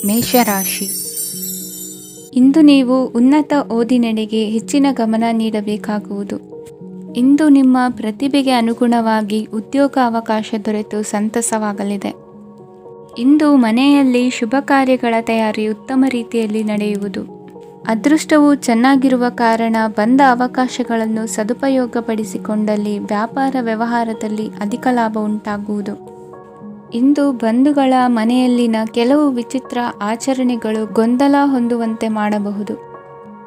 ಮೇಷರಾಶಿ. ಇಂದು ನೀವು ಉನ್ನತ ಓದಿನೆಡೆಗೆ ಹೆಚ್ಚಿನ ಗಮನ ನೀಡಬೇಕಾಗುವುದು. ಇಂದು ನಿಮ್ಮ ಪ್ರತಿಭೆಗೆ ಅನುಗುಣವಾಗಿ ಉದ್ಯೋಗಾವಕಾಶ ದೊರೆತು ಸಂತಸವಾಗಲಿದೆ. ಇಂದು ಮನೆಯಲ್ಲಿ ಶುಭ ಕಾರ್ಯಗಳ ತಯಾರಿ ಉತ್ತಮ ರೀತಿಯಲ್ಲಿ ನಡೆಯುವುದು. ಅದೃಷ್ಟವು ಚೆನ್ನಾಗಿರುವ ಕಾರಣ ಬಂದ ಅವಕಾಶಗಳನ್ನು ಸದುಪಯೋಗಪಡಿಸಿಕೊಂಡಲ್ಲಿ ವ್ಯಾಪಾರ ವ್ಯವಹಾರದಲ್ಲಿ ಅಧಿಕ ಲಾಭ ಉಂಟಾಗುವುದು. ಇಂದು ಬಂಧುಗಳ ಮನೆಯಲ್ಲಿನ ಕೆಲವು ವಿಚಿತ್ರ ಆಚರಣೆಗಳು ಗೊಂದಲ ಹೊಂದುವಂತೆ ಮಾಡಬಹುದು.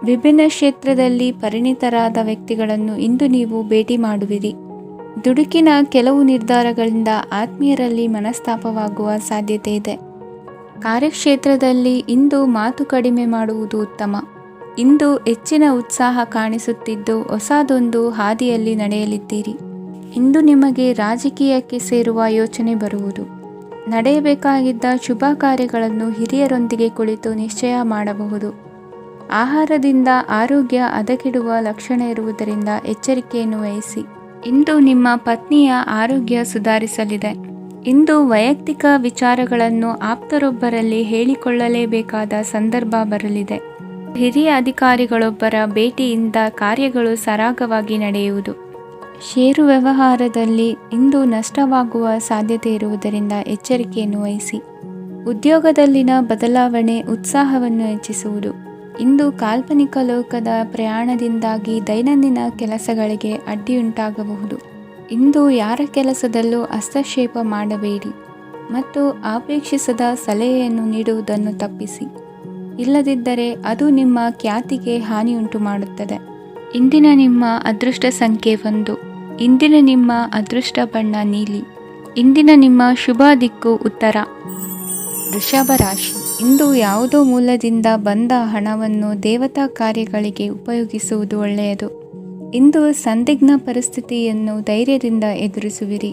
ವಿಭಿನ್ನ ಕ್ಷೇತ್ರದಲ್ಲಿ ಪರಿಣಿತರಾದ ವ್ಯಕ್ತಿಗಳನ್ನು ಇಂದು ನೀವು ಭೇಟಿ ಮಾಡುವಿರಿ. ದುಡುಕಿನ ಕೆಲವು ನಿರ್ಧಾರಗಳಿಂದ ಆತ್ಮೀಯರಲ್ಲಿ ಮನಸ್ತಾಪವಾಗುವ ಸಾಧ್ಯತೆ ಇದೆ. ಕಾರ್ಯಕ್ಷೇತ್ರದಲ್ಲಿ ಇಂದು ಮಾತು ಕಡಿಮೆ ಮಾಡುವುದು ಉತ್ತಮ. ಇಂದು ಹೆಚ್ಚಿನ ಉತ್ಸಾಹ ಕಾಣಿಸುತ್ತಿದ್ದು ಹೊಸದೊಂದು ಹಾದಿಯಲ್ಲಿ ನಡೆಯಲಿದ್ದೀರಿ. ಇಂದು ನಿಮಗೆ ರಾಜಕೀಯಕ್ಕೆ ಸೇರುವ ಯೋಚನೆ ಬರುವುದು. ನಡೆಯಬೇಕಾಗಿದ್ದ ಶುಭ ಕಾರ್ಯಗಳನ್ನು ಹಿರಿಯರೊಂದಿಗೆ ಕುಳಿತು ನಿಶ್ಚಯ ಮಾಡಬಹುದು. ಆಹಾರದಿಂದ ಆರೋಗ್ಯ ಹದಗೆಡುವ ಲಕ್ಷಣ ಇರುವುದರಿಂದ ಎಚ್ಚರಿಕೆಯನ್ನು ವಹಿಸಿ. ಇಂದು ನಿಮ್ಮ ಪತ್ನಿಯ ಆರೋಗ್ಯ ಸುಧಾರಿಸಲಿದೆ. ಇಂದು ವೈಯಕ್ತಿಕ ವಿಚಾರಗಳನ್ನು ಆಪ್ತರೊಬ್ಬರಲ್ಲಿ ಹೇಳಿಕೊಳ್ಳಲೇಬೇಕಾದ ಸಂದರ್ಭ ಬರಲಿದೆ. ಹಿರಿಯ ಅಧಿಕಾರಿಗಳೊಬ್ಬರ ಭೇಟಿಯಿಂದ ಕಾರ್ಯಗಳು ಸರಾಗವಾಗಿ ನಡೆಯುವುದು. ಷೇರು ವ್ಯವಹಾರದಲ್ಲಿ ಇಂದು ನಷ್ಟವಾಗುವ ಸಾಧ್ಯತೆ ಇರುವುದರಿಂದ ಎಚ್ಚರಿಕೆಯನ್ನು ವಹಿಸಿ. ಉದ್ಯೋಗದಲ್ಲಿನ ಬದಲಾವಣೆ ಉತ್ಸಾಹವನ್ನು ಹೆಚ್ಚಿಸುವುದು. ಇಂದು ಕಾಲ್ಪನಿಕ ಲೋಕದ ಪ್ರಯಾಣದಿಂದಾಗಿ ದೈನಂದಿನ ಕೆಲಸಗಳಿಗೆ ಅಡ್ಡಿಯುಂಟಾಗಬಹುದು. ಇಂದು ಯಾರ ಕೆಲಸದಲ್ಲೂ ಹಸ್ತಕ್ಷೇಪ ಮಾಡಬೇಡಿ ಮತ್ತು ಅಪೇಕ್ಷಿಸದ ಸಲಹೆಯನ್ನು ನೀಡುವುದನ್ನು ತಪ್ಪಿಸಿ. ಇಲ್ಲದಿದ್ದರೆ ಅದು ನಿಮ್ಮ ಖ್ಯಾತಿಗೆ ಹಾನಿಯುಂಟು ಮಾಡುತ್ತದೆ. ಇಂದಿನ ನಿಮ್ಮ ಅದೃಷ್ಟ ಸಂಖ್ಯೆ 1. ಇಂದಿನ ನಿಮ್ಮ ಅದೃಷ್ಟ ಬಣ್ಣ ನೀಲಿ. ಇಂದಿನ ನಿಮ್ಮ ಶುಭ ದಿಕ್ಕು ಉತ್ತರ. ವೃಷಭ ರಾಶಿ. ಇಂದು ಯಾವುದೋ ಮೂಲದಿಂದ ಬಂದ ಹಣವನ್ನು ದೇವತಾ ಕಾರ್ಯಗಳಿಗೆ ಉಪಯೋಗಿಸುವುದು ಒಳ್ಳೆಯದು. ಇಂದು ಸಂದಿಗ್ಧ ಪರಿಸ್ಥಿತಿಯನ್ನು ಧೈರ್ಯದಿಂದ ಎದುರಿಸುವಿರಿ.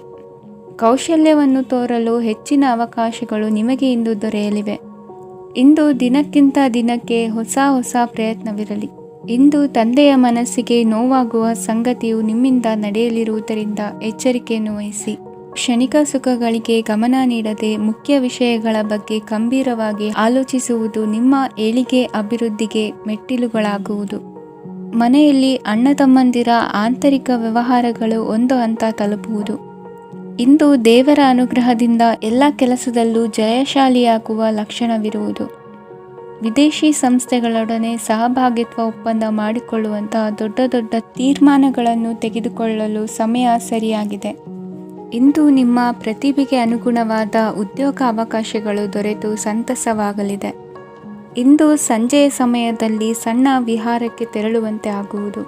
ಕೌಶಲ್ಯವನ್ನು ತೋರಲು ಹೆಚ್ಚಿನ ಅವಕಾಶಗಳು ನಿಮಗೆ ಇಂದು ದೊರೆಯಲಿವೆ. ಇಂದು ದಿನಕ್ಕಿಂತ ದಿನಕ್ಕೆ ಹೊಸ ಪ್ರಯತ್ನವಿರಲಿ. ಇಂದು ತಂದೆಯ ಮನಸ್ಸಿಗೆ ನೋವಾಗುವ ಸಂಗತಿಯು ನಿಮ್ಮಿಂದ ನಡೆಯಲಿರುವುದರಿಂದ ಎಚ್ಚರಿಕೆಯನ್ನು ವಹಿಸಿ. ಕ್ಷಣಿಕ ಸುಖಗಳಿಗೆ ಗಮನ ನೀಡದೆ ಮುಖ್ಯ ವಿಷಯಗಳ ಬಗ್ಗೆ ಗಂಭೀರವಾಗಿ ಆಲೋಚಿಸುವುದು ನಿಮ್ಮ ಏಳಿಗೆ ಅಭಿವೃದ್ಧಿಗೆ ಮೆಟ್ಟಿಲುಗಳಾಗುವುದು. ಮನೆಯಲ್ಲಿ ಅಣ್ಣ ತಮ್ಮಂದಿರ ಆಂತರಿಕ ವ್ಯವಹಾರಗಳು ಒಂದು ಹಂತ ತಲುಪುವುದು. ಇಂದು ದೇವರ ಅನುಗ್ರಹದಿಂದ ಎಲ್ಲ ಕೆಲಸದಲ್ಲೂ ಜಯಶಾಲಿಯಾಗುವ ಲಕ್ಷಣವಿರುವುದು. ವಿದೇಶಿ ಸಂಸ್ಥೆಗಳೊಡನೆ ಸಹಭಾಗಿತ್ವ ಒಪ್ಪಂದ ಮಾಡಿಕೊಳ್ಳುವಂತಹ ದೊಡ್ಡ ತೀರ್ಮಾನಗಳನ್ನು ತೆಗೆದುಕೊಳ್ಳಲು ಸಮಯ ಸರಿಯಾಗಿದೆ. ಇಂದು ನಿಮ್ಮ ಪ್ರತಿಭೆಗೆ ಅನುಗುಣವಾದ ಉದ್ಯೋಗ ಅವಕಾಶಗಳು ದೊರೆತು ಸಂತಸವಾಗಲಿದೆ. ಇಂದು ಸಂಜೆಯ ಸಮಯದಲ್ಲಿ ಸಣ್ಣ ವಿಹಾರಕ್ಕೆ ತೆರಳುವಂತೆ ಆಗುವುದು.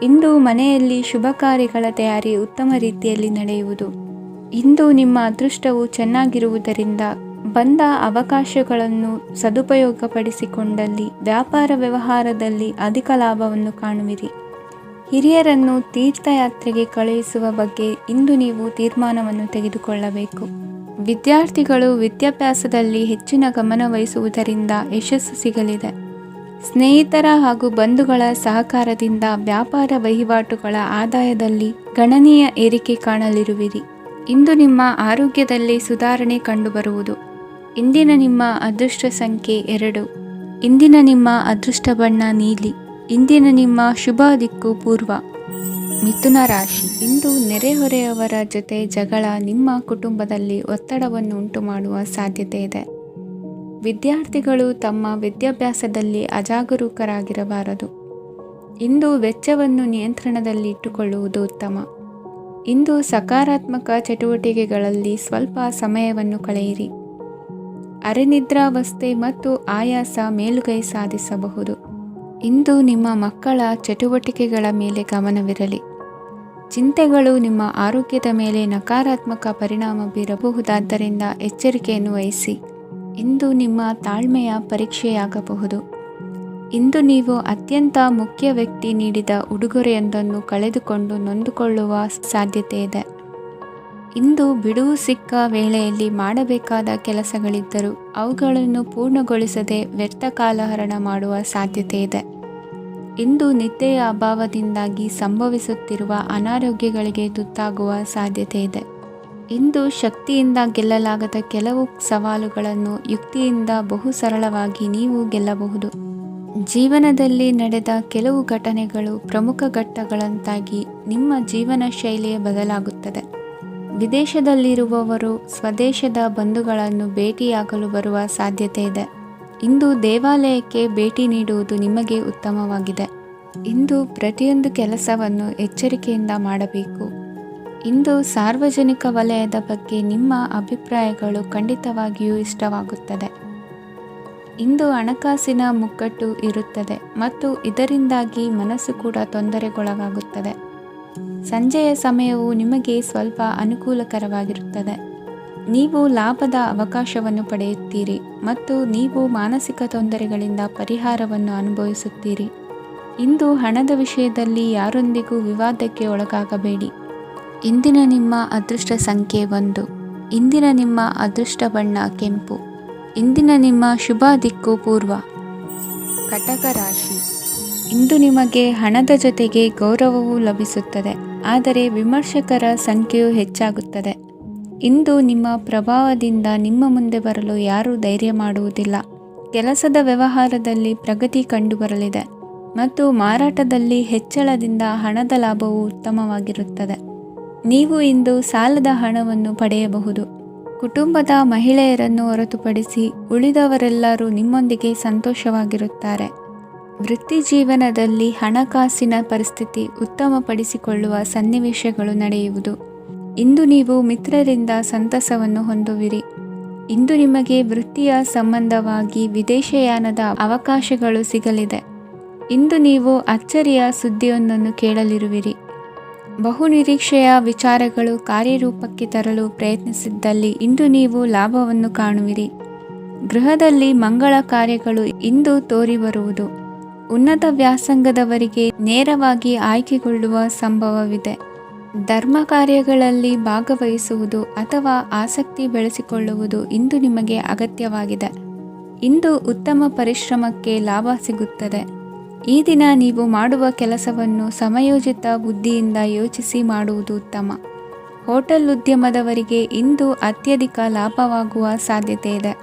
ಇಂದು ಮನೆಯಲ್ಲಿ ಶುಭ ಕಾರ್ಯಗಳ ತಯಾರಿ ಉತ್ತಮ ರೀತಿಯಲ್ಲಿ ನಡೆಯುವುದು. ಇಂದು ನಿಮ್ಮ ಅದೃಷ್ಟವು ಚೆನ್ನಾಗಿರುವುದರಿಂದ ಬಂದ ಅವಕಾಶಗಳನ್ನು ಸದುಪಯೋಗಪಡಿಸಿಕೊಂಡಲ್ಲಿ ವ್ಯಾಪಾರ ವ್ಯವಹಾರದಲ್ಲಿ ಅಧಿಕ ಲಾಭವನ್ನು ಕಾಣುವಿರಿ. ಹಿರಿಯರನ್ನು ತೀರ್ಥಯಾತ್ರೆಗೆ ಕಳುಹಿಸುವ ಬಗ್ಗೆ ಇಂದು ನೀವು ತೀರ್ಮಾನವನ್ನು ತೆಗೆದುಕೊಳ್ಳಬೇಕು. ವಿದ್ಯಾರ್ಥಿಗಳು ವಿದ್ಯಾಭ್ಯಾಸದಲ್ಲಿ ಹೆಚ್ಚಿನ ಗಮನ ವಹಿಸುವುದರಿಂದ ಯಶಸ್ಸು ಸಿಗಲಿದೆ. ಸ್ನೇಹಿತರ ಹಾಗೂ ಬಂಧುಗಳ ಸಹಕಾರದಿಂದ ವ್ಯಾಪಾರ ವಹಿವಾಟುಗಳ ಆದಾಯದಲ್ಲಿ ಗಣನೀಯ ಏರಿಕೆ ಕಾಣಲಿರುವಿರಿ. ಇಂದು ನಿಮ್ಮ ಆರೋಗ್ಯದಲ್ಲಿ ಸುಧಾರಣೆ ಕಂಡುಬರುವುದು. ಇಂದಿನ ನಿಮ್ಮ ಅದೃಷ್ಟ ಸಂಖ್ಯೆ 2. ಇಂದಿನ ನಿಮ್ಮ ಅದೃಷ್ಟ ಬಣ್ಣ ನೀಲಿ. ಇಂದಿನ ನಿಮ್ಮ ಶುಭ ದಿಕ್ಕು ಪೂರ್ವ. ಮಿಥುನ ರಾಶಿ. ಇಂದು ನೆರೆಹೊರೆಯವರ ಜೊತೆ ಜಗಳ ನಿಮ್ಮ ಕುಟುಂಬದಲ್ಲಿ ಒತ್ತಡವನ್ನು ಉಂಟು ಮಾಡುವ ಸಾಧ್ಯತೆ ಇದೆ. ವಿದ್ಯಾರ್ಥಿಗಳು ತಮ್ಮ ವಿದ್ಯಾಭ್ಯಾಸದಲ್ಲಿ ಅಜಾಗರೂಕರಾಗಿರಬಾರದು. ಇಂದು ವೆಚ್ಚವನ್ನು ನಿಯಂತ್ರಣದಲ್ಲಿ ಇಟ್ಟುಕೊಳ್ಳುವುದು ಉತ್ತಮ. ಇಂದು ಸಕಾರಾತ್ಮಕ ಚಟುವಟಿಕೆಗಳಲ್ಲಿ ಸ್ವಲ್ಪ ಸಮಯವನ್ನು ಕಳೆಯಿರಿ. ಅರೆನಿದ್ರಾವಸ್ಥೆ ಮತ್ತು ಆಯಾಸ ಮೇಲುಗೈ ಸಾಧಿಸಬಹುದು. ಇಂದು ನಿಮ್ಮ ಮಕ್ಕಳ ಚಟುವಟಿಕೆಗಳ ಮೇಲೆ ಗಮನವಿರಲಿ. ಚಿಂತೆಗಳು ನಿಮ್ಮ ಆರೋಗ್ಯದ ಮೇಲೆ ನಕಾರಾತ್ಮಕ ಪರಿಣಾಮ ಬೀರಬಹುದಾದ್ದರಿಂದ ಎಚ್ಚರಿಕೆಯನ್ನು ವಹಿಸಿ. ಇಂದು ನಿಮ್ಮ ತಾಳ್ಮೆಯ ಪರೀಕ್ಷೆಯಾಗಬಹುದು. ಇಂದು ನೀವು ಅತ್ಯಂತ ಮುಖ್ಯ ವ್ಯಕ್ತಿ ನೀಡಿದ ಉಡುಗೊರೆಯೊಂದನ್ನು ಕಳೆದುಕೊಂಡು ನೊಂದುಕೊಳ್ಳುವ ಸಾಧ್ಯತೆ ಇದೆ. ಇಂದು ಬಿಡುವು ಸಿಕ್ಕ ವೇಳೆಯಲ್ಲಿ ಮಾಡಬೇಕಾದ ಕೆಲಸಗಳಿದ್ದರೂ ಅವುಗಳನ್ನು ಪೂರ್ಣಗೊಳಿಸದೆ ವ್ಯರ್ಥ ಕಾಲಹರಣ ಮಾಡುವ ಸಾಧ್ಯತೆ ಇದೆ. ಇಂದು ನಿದ್ದೆಯ ಅಭಾವದಿಂದಾಗಿ ಸಂಭವಿಸುತ್ತಿರುವ ಅನಾರೋಗ್ಯಗಳಿಗೆ ತುತ್ತಾಗುವ ಸಾಧ್ಯತೆ ಇದೆ. ಇಂದು ಶಕ್ತಿಯಿಂದ ಗೆಲ್ಲಲಾಗದ ಕೆಲವು ಸವಾಲುಗಳನ್ನು ಯುಕ್ತಿಯಿಂದ ಬಹು ಸರಳವಾಗಿ ನೀವು ಗೆಲ್ಲಬಹುದು. ಜೀವನದಲ್ಲಿ ನಡೆದ ಕೆಲವು ಘಟನೆಗಳು ಪ್ರಮುಖ ಘಟ್ಟಗಳಂತಾಗಿ ನಿಮ್ಮ ಜೀವನ ಶೈಲಿಯೇ ಬದಲಾಗುತ್ತದೆ. ವಿದೇಶದಲ್ಲಿರುವವರು ಸ್ವದೇಶದ ಬಂಧುಗಳನ್ನು ಭೇಟಿಯಾಗಲು ಬರುವ ಸಾಧ್ಯತೆ ಇದೆ. ಇಂದು ದೇವಾಲಯಕ್ಕೆ ಭೇಟಿ ನೀಡುವುದು ನಿಮಗೆ ಉತ್ತಮವಾಗಿದೆ. ಇಂದು ಪ್ರತಿಯೊಂದು ಕೆಲಸವನ್ನು ಎಚ್ಚರಿಕೆಯಿಂದ ಮಾಡಬೇಕು. ಇಂದು ಸಾರ್ವಜನಿಕ ವಲಯದ ಬಗ್ಗೆ ನಿಮ್ಮ ಅಭಿಪ್ರಾಯಗಳು ಖಂಡಿತವಾಗಿಯೂ ಇಷ್ಟವಾಗುತ್ತದೆ. ಇಂದು ಹಣಕಾಸಿನ ಮುಗ್ಗಟ್ಟು ಇರುತ್ತದೆ ಮತ್ತು ಇದರಿಂದಾಗಿ ಮನಸ್ಸು ಕೂಡ ತೊಂದರೆಗೊಳಗಾಗುತ್ತದೆ. ಸಂಜೆಯ ಸಮಯವು ನಿಮಗೆ ಸ್ವಲ್ಪ ಅನುಕೂಲಕರವಾಗಿರುತ್ತದೆ. ನೀವು ಲಾಭದ ಅವಕಾಶವನ್ನು ಪಡೆಯುತ್ತೀರಿ ಮತ್ತು ನೀವು ಮಾನಸಿಕ ತೊಂದರೆಗಳಿಂದ ಪರಿಹಾರವನ್ನು ಅನುಭವಿಸುತ್ತೀರಿ. ಇಂದು ಹಣದ ವಿಷಯದಲ್ಲಿ ಯಾರೊಂದಿಗೂ ವಿವಾದಕ್ಕೆ ಒಳಗಾಗಬೇಡಿ. ಇಂದಿನ ನಿಮ್ಮ ಅದೃಷ್ಟ ಸಂಖ್ಯೆ 1. ಇಂದಿನ ನಿಮ್ಮ ಅದೃಷ್ಟ ಬಣ್ಣ ಕೆಂಪು. ಇಂದಿನ ನಿಮ್ಮ ಶುಭ ದಿಕ್ಕು ಪೂರ್ವ. ಕಟಕ ರಾಶಿ. ಇಂದು ನಿಮಗೆ ಹಣದ ಜೊತೆಗೆ ಗೌರವವೂ ಲಭಿಸುತ್ತದೆ, ಆದರೆ ವಿಮರ್ಶಕರ ಸಂಖ್ಯೆಯು ಹೆಚ್ಚಾಗುತ್ತದೆ. ಇಂದು ನಿಮ್ಮ ಪ್ರಭಾವದಿಂದ ನಿಮ್ಮ ಮುಂದೆ ಬರಲು ಯಾರೂ ಧೈರ್ಯ ಮಾಡುವುದಿಲ್ಲ. ಕೆಲಸದ ವ್ಯವಹಾರದಲ್ಲಿ ಪ್ರಗತಿ ಕಂಡುಬರಲಿದೆ ಮತ್ತು ಮಾರಾಟದಲ್ಲಿ ಹೆಚ್ಚಳದಿಂದ ಹಣದ ಲಾಭವು ಉತ್ತಮವಾಗಿರುತ್ತದೆ. ನೀವು ಇಂದು ಸಾಲದ ಹಣವನ್ನು ಪಡೆಯಬಹುದು. ಕುಟುಂಬದ ಮಹಿಳೆಯರನ್ನು ಹೊರತುಪಡಿಸಿ ಉಳಿದವರೆಲ್ಲರೂ ನಿಮ್ಮೊಂದಿಗೆ ಸಂತೋಷವಾಗಿರುತ್ತಾರೆ. ವೃತ್ತಿ ಜೀವನದಲ್ಲಿ ಹಣಕಾಸಿನ ಪರಿಸ್ಥಿತಿ ಉತ್ತಮಪಡಿಸಿಕೊಳ್ಳುವ ಸನ್ನಿವೇಶಗಳು ನಡೆಯುವುದು. ಇಂದು ನೀವು ಮಿತ್ರರಿಂದ ಸಂತಸವನ್ನು ಹೊಂದುವಿರಿ. ಇಂದು ನಿಮಗೆ ವೃತ್ತಿಯ ಸಂಬಂಧವಾಗಿ ವಿದೇಶಯಾನದ ಅವಕಾಶಗಳು ಸಿಗಲಿದೆ. ಇಂದು ನೀವು ಅಚ್ಚರಿಯ ಸುದ್ದಿಯೊಂದನ್ನು ಕೇಳಲಿರುವಿರಿ. ಬಹುನಿರೀಕ್ಷೆಯ ವಿಚಾರಗಳು ಕಾರ್ಯರೂಪಕ್ಕೆ ತರಲು ಪ್ರಯತ್ನಿಸಿದ್ದಲ್ಲಿ ಇಂದು ನೀವು ಲಾಭವನ್ನು ಕಾಣುವಿರಿ. ಗೃಹದಲ್ಲಿ ಮಂಗಳ ಕಾರ್ಯಗಳು ಇಂದು ತೋರಿಬರುವುದು. ಉನ್ನತ ವ್ಯಾಸಂಗದವರಿಗೆ ನೇರವಾಗಿ ಆಯ್ಕೆಗೊಳ್ಳುವ ಸಂಭವವಿದೆ. ಧರ್ಮ ಕಾರ್ಯಗಳಲ್ಲಿ ಭಾಗವಹಿಸುವುದು ಅಥವಾ ಆಸಕ್ತಿ ಬೆಳೆಸಿಕೊಳ್ಳುವುದು ಇಂದು ನಿಮಗೆ ಅಗತ್ಯವಾಗಿದೆ. ಇಂದು ಉತ್ತಮ ಪರಿಶ್ರಮಕ್ಕೆ ಲಾಭ ಸಿಗುತ್ತದೆ. ಈ ದಿನ ನೀವು ಮಾಡುವ ಕೆಲಸವನ್ನು ಸಮಯೋಚಿತ ಬುದ್ಧಿಯಿಂದ ಯೋಚಿಸಿ ಮಾಡುವುದು ಉತ್ತಮ. ಹೋಟೆಲ್ ಉದ್ಯಮದವರಿಗೆ ಇಂದು ಅತ್ಯಧಿಕ ಲಾಭವಾಗುವ ಸಾಧ್ಯತೆ ಇದೆ.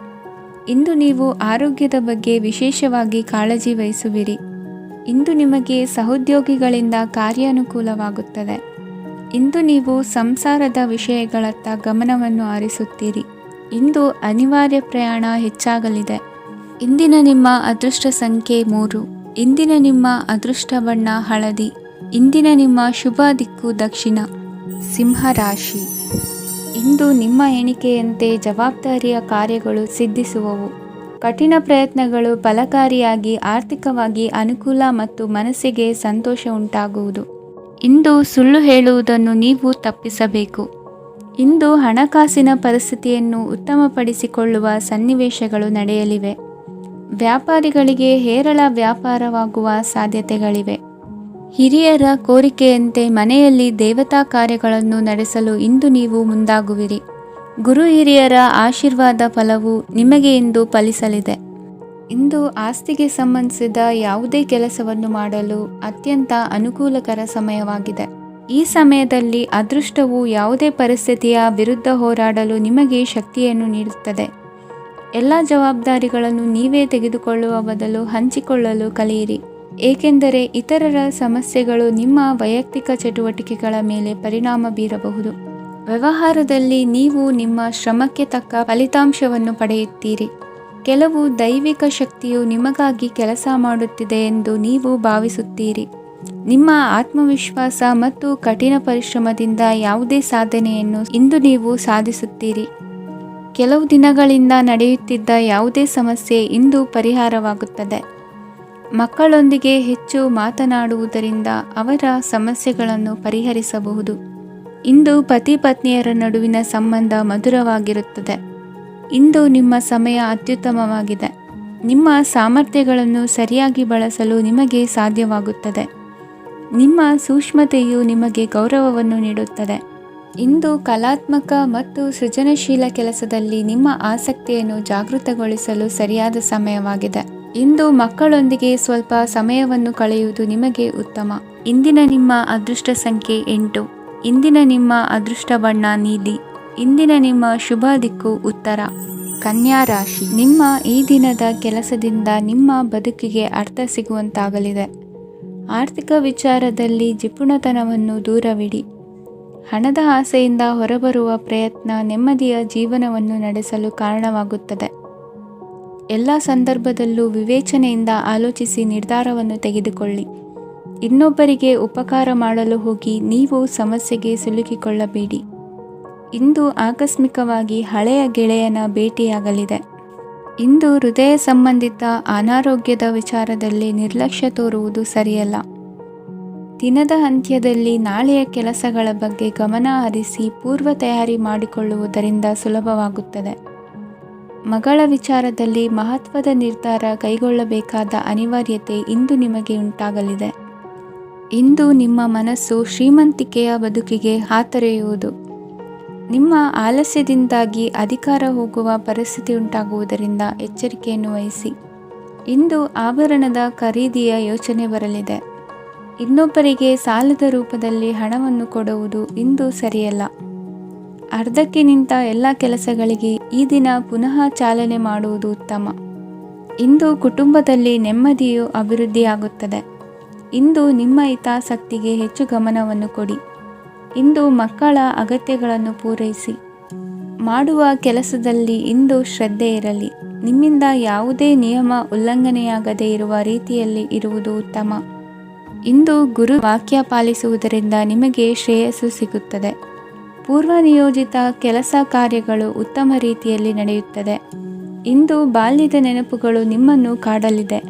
ಇಂದು ನೀವು ಆರೋಗ್ಯದ ಬಗ್ಗೆ ವಿಶೇಷವಾಗಿ ಕಾಳಜಿ ವಹಿಸುವಿರಿ. ಇಂದು ನಿಮಗೆ ಸಹೋದ್ಯೋಗಿಗಳಿಂದ ಕಾರ್ಯಾನುಕೂಲವಾಗುತ್ತದೆ. ಇಂದು ನೀವು ಸಂಸಾರದ ವಿಷಯಗಳತ್ತ ಗಮನವನ್ನು ಹರಿಸುತ್ತೀರಿ. ಇಂದು ಅನಿವಾರ್ಯ ಪ್ರಯಾಣ ಹೆಚ್ಚಾಗಲಿದೆ. ಇಂದಿನ ನಿಮ್ಮ ಅದೃಷ್ಟ ಸಂಖ್ಯೆ 3. ಇಂದಿನ ನಿಮ್ಮ ಅದೃಷ್ಟ ಬಣ್ಣ ಹಳದಿ. ಇಂದಿನ ನಿಮ್ಮ ಶುಭ ದಿಕ್ಕು ದಕ್ಷಿಣ. ಸಿಂಹರಾಶಿ. ಇಂದು ನಿಮ್ಮ ಎಣಿಕೆಯಂತೆ ಜವಾಬ್ದಾರಿಯ ಕಾರ್ಯಗಳು ಸಿದ್ಧಿಸುವವು. ಕಠಿಣ ಪ್ರಯತ್ನಗಳು ಫಲಕಾರಿಯಾಗಿ ಆರ್ಥಿಕವಾಗಿ ಅನುಕೂಲ ಮತ್ತು ಮನಸ್ಸಿಗೆ ಸಂತೋಷ ಉಂಟಾಗುವುದು. ಇಂದು ಸುಳ್ಳು ಹೇಳುವುದನ್ನು ನೀವು ತಪ್ಪಿಸಬೇಕು. ಇಂದು ಹಣಕಾಸಿನ ಪರಿಸ್ಥಿತಿಯನ್ನು ಉತ್ತಮಪಡಿಸಿಕೊಳ್ಳುವ ಸನ್ನಿವೇಶಗಳು ನಡೆಯಲಿವೆ. ವ್ಯಾಪಾರಿಗಳಿಗೆ ಹೇರಳ ವ್ಯಾಪಾರವಾಗುವ ಸಾಧ್ಯತೆಗಳಿವೆ. ಹಿರಿಯರ ಕೋರಿಕೆಯಂತೆ ಮನೆಯಲ್ಲಿ ದೇವತಾ ಕಾರ್ಯಗಳನ್ನು ನಡೆಸಲು ಇಂದು ನೀವು ಮುಂದಾಗುವಿರಿ. ಗುರು ಹಿರಿಯರ ಆಶೀರ್ವಾದ ಫಲವು ನಿಮಗೆ ಇಂದು ಫಲಿಸಲಿದೆ. ಇಂದು ಆಸ್ತಿಗೆ ಸಂಬಂಧಿಸಿದ ಯಾವುದೇ ಕೆಲಸವನ್ನು ಮಾಡಲು ಅತ್ಯಂತ ಅನುಕೂಲಕರ ಸಮಯವಾಗಿದೆ. ಈ ಸಮಯದಲ್ಲಿ ಅದೃಷ್ಟವು ಯಾವುದೇ ಪರಿಸ್ಥಿತಿಯ ವಿರುದ್ಧ ಹೋರಾಡಲು ನಿಮಗೆ ಶಕ್ತಿಯನ್ನು ನೀಡುತ್ತದೆ. ಎಲ್ಲ ಜವಾಬ್ದಾರಿಗಳನ್ನು ನೀವೇ ತೆಗೆದುಕೊಳ್ಳುವ ಬದಲು ಹಂಚಿಕೊಳ್ಳಲು ಕಲಿಯಿರಿ, ಏಕೆಂದರೆ ಇತರರ ಸಮಸ್ಯೆಗಳು ನಿಮ್ಮ ವೈಯಕ್ತಿಕ ಚಟುವಟಿಕೆಗಳ ಮೇಲೆ ಪರಿಣಾಮ ಬೀರಬಹುದು. ವ್ಯವಹಾರದಲ್ಲಿ ನೀವು ನಿಮ್ಮ ಶ್ರಮಕ್ಕೆ ತಕ್ಕ ಫಲಿತಾಂಶವನ್ನು ಪಡೆಯುತ್ತೀರಿ. ಕೆಲವು ದೈವಿಕ ಶಕ್ತಿಯು ನಿಮಗಾಗಿ ಕೆಲಸ ಮಾಡುತ್ತಿದೆ ಎಂದು ನೀವು ಭಾವಿಸುತ್ತೀರಿ. ನಿಮ್ಮ ಆತ್ಮವಿಶ್ವಾಸ ಮತ್ತು ಕಠಿಣ ಪರಿಶ್ರಮದಿಂದ ಯಾವುದೇ ಸಾಧನೆಯನ್ನು ಇಂದು ನೀವು ಸಾಧಿಸುತ್ತೀರಿ. ಕೆಲವು ದಿನಗಳಿಂದ ನಡೆಯುತ್ತಿದ್ದ ಯಾವುದೇ ಸಮಸ್ಯೆ ಇಂದು ಪರಿಹಾರವಾಗುತ್ತದೆ. ಮಕ್ಕಳೊಂದಿಗೆ ಹೆಚ್ಚು ಮಾತನಾಡುವುದರಿಂದ ಅವರ ಸಮಸ್ಯೆಗಳನ್ನು ಪರಿಹರಿಸಬಹುದು. ಇಂದು ಪತಿ ಪತ್ನಿಯರ ನಡುವಿನ ಸಂಬಂಧ ಮಧುರವಾಗಿರುತ್ತದೆ. ಇಂದು ನಿಮ್ಮ ಸಮಯ ಅತ್ಯುತ್ತಮವಾಗಿದೆ. ನಿಮ್ಮ ಸಾಮರ್ಥ್ಯಗಳನ್ನು ಸರಿಯಾಗಿ ಬಳಸಲು ನಿಮಗೆ ಸಾಧ್ಯವಾಗುತ್ತದೆ. ನಿಮ್ಮ ಸೂಕ್ಷ್ಮತೆಯು ನಿಮಗೆ ಗೌರವವನ್ನು ನೀಡುತ್ತದೆ. ಇಂದು ಕಲಾತ್ಮಕ ಮತ್ತು ಸೃಜನಶೀಲ ಕೆಲಸದಲ್ಲಿ ನಿಮ್ಮ ಆಸಕ್ತಿಯನ್ನು ಜಾಗೃತಗೊಳಿಸಲು ಸರಿಯಾದ ಸಮಯವಾಗಿದೆ. ಇಂದು ಮಕ್ಕಳೊಂದಿಗೆ ಸ್ವಲ್ಪ ಸಮಯವನ್ನು ಕಳೆಯುವುದು ನಿಮಗೆ ಉತ್ತಮ. ಇಂದಿನ ನಿಮ್ಮ ಅದೃಷ್ಟ ಸಂಖ್ಯೆ 8. ಇಂದಿನ ನಿಮ್ಮ ಅದೃಷ್ಟ ಬಣ್ಣ ನೀಲಿ. ಇಂದಿನ ನಿಮ್ಮ ಶುಭ ದಿಕ್ಕು ಉತ್ತರ. ಕನ್ಯಾ ರಾಶಿ. ನಿಮ್ಮ ಈ ದಿನದ ಕೆಲಸದಿಂದ ನಿಮ್ಮ ಬದುಕಿಗೆ ಅರ್ಥ ಸಿಗುವಂತಾಗಲಿದೆ. ಆರ್ಥಿಕ ವಿಚಾರದಲ್ಲಿ ಜಿಪುಣತನವನ್ನು ದೂರವಿಡಿ. ಹಣದ ಆಸೆಯಿಂದ ಹೊರಬರುವ ಪ್ರಯತ್ನ ನೆಮ್ಮದಿಯ ಜೀವನವನ್ನು ನಡೆಸಲು ಕಾರಣವಾಗುತ್ತದೆ. ಎಲ್ಲ ಸಂದರ್ಭದಲ್ಲೂ ವಿವೇಚನೆಯಿಂದ ಆಲೋಚಿಸಿ ನಿರ್ಧಾರವನ್ನು ತೆಗೆದುಕೊಳ್ಳಿ. ಇನ್ನೊಬ್ಬರಿಗೆ ಉಪಕಾರ ಮಾಡಲು ಹೋಗಿ ನೀವು ಸಮಸ್ಯೆಗೆ ಸಿಲುಕಿಕೊಳ್ಳಬೇಡಿ. ಇಂದು ಆಕಸ್ಮಿಕವಾಗಿ ಹಳೆಯ ಗೆಳೆಯನ ಭೇಟಿಯಾಗಲಿದೆ. ಇಂದು ಹೃದಯ ಸಂಬಂಧಿತ ಅನಾರೋಗ್ಯದ ವಿಚಾರದಲ್ಲಿ ನಿರ್ಲಕ್ಷ್ಯ ತೋರುವುದು ಸರಿಯಲ್ಲ. ದಿನದ ಅಂತ್ಯದಲ್ಲಿ ನಾಳೆಯ ಕೆಲಸಗಳ ಬಗ್ಗೆ ಗಮನ ಹರಿಸಿ ಪೂರ್ವ ತಯಾರಿ ಮಾಡಿಕೊಳ್ಳುವುದರಿಂದ ಸುಲಭವಾಗುತ್ತದೆ. ಮಗಳ ವಿಚಾರದಲ್ಲಿ ಮಹತ್ವದ ನಿರ್ಧಾರ ಕೈಗೊಳ್ಳಬೇಕಾದ ಅನಿವಾರ್ಯತೆ ಇಂದು ನಿಮಗೆ ಉಂಟಾಗಲಿದೆ. ಇಂದು ನಿಮ್ಮ ಮನಸ್ಸು ಶ್ರೀಮಂತಿಕೆಯ ಬದುಕಿಗೆ ಹಾತೊರೆಯುವುದು. ನಿಮ್ಮ ಆಲಸ್ಯದಿಂದಾಗಿ ಅಧಿಕಾರ ಹೋಗುವ ಪರಿಸ್ಥಿತಿ ಉಂಟಾಗುವುದರಿಂದ ಎಚ್ಚರಿಕೆಯನ್ನು ವಹಿಸಿ. ಇಂದು ಆಭರಣದ ಖರೀದಿಯ ಯೋಚನೆ ಬರಲಿದೆ. ಇನ್ನೊಬ್ಬರಿಗೆ ಸಾಲದ ರೂಪದಲ್ಲಿ ಹಣವನ್ನು ಕೊಡುವುದು ಇಂದು ಸರಿಯಲ್ಲ. ಅರ್ಧಕ್ಕೆ ನಿಂತ ಎಲ್ಲ ಕೆಲಸಗಳಿಗೆ ಈ ದಿನ ಪುನಃ ಚಾಲನೆ ಮಾಡುವುದು ಉತ್ತಮ. ಇಂದು ಕುಟುಂಬದಲ್ಲಿ ನೆಮ್ಮದಿಯು ಅಭಿವೃದ್ಧಿಯಾಗುತ್ತದೆ. ಇಂದು ನಿಮ್ಮ ಹಿತಾಸಕ್ತಿಗೆ ಹೆಚ್ಚು ಗಮನವನ್ನು ಕೊಡಿ. ಇಂದು ಮಕ್ಕಳ ಅಗತ್ಯಗಳನ್ನು ಪೂರೈಸಿ. ಮಾಡುವ ಕೆಲಸದಲ್ಲಿ ಇಂದು ಶ್ರದ್ಧೆ ಇರಲಿ. ನಿಮ್ಮಿಂದ ಯಾವುದೇ ನಿಯಮ ಉಲ್ಲಂಘನೆಯಾಗದೇ ಇರುವ ರೀತಿಯಲ್ಲಿ ಇರುವುದು ಉತ್ತಮ. ಇಂದು ಗುರು ವಾಕ್ಯ ಪಾಲಿಸುವುದರಿಂದ ನಿಮಗೆ ಶ್ರೇಯಸ್ಸು ಸಿಗುತ್ತದೆ. ಪೂರ್ವ ನಿಯೋಜಿತ ಕೆಲಸ ಕಾರ್ಯಗಳು ಉತ್ತಮ ರೀತಿಯಲ್ಲಿ ನಡೆಯುತ್ತದೆ. ಇಂದು ಬಾಲ್ಯದ ನೆನಪುಗಳು ನಿಮ್ಮನ್ನು ಕಾಡಲಿದೆ.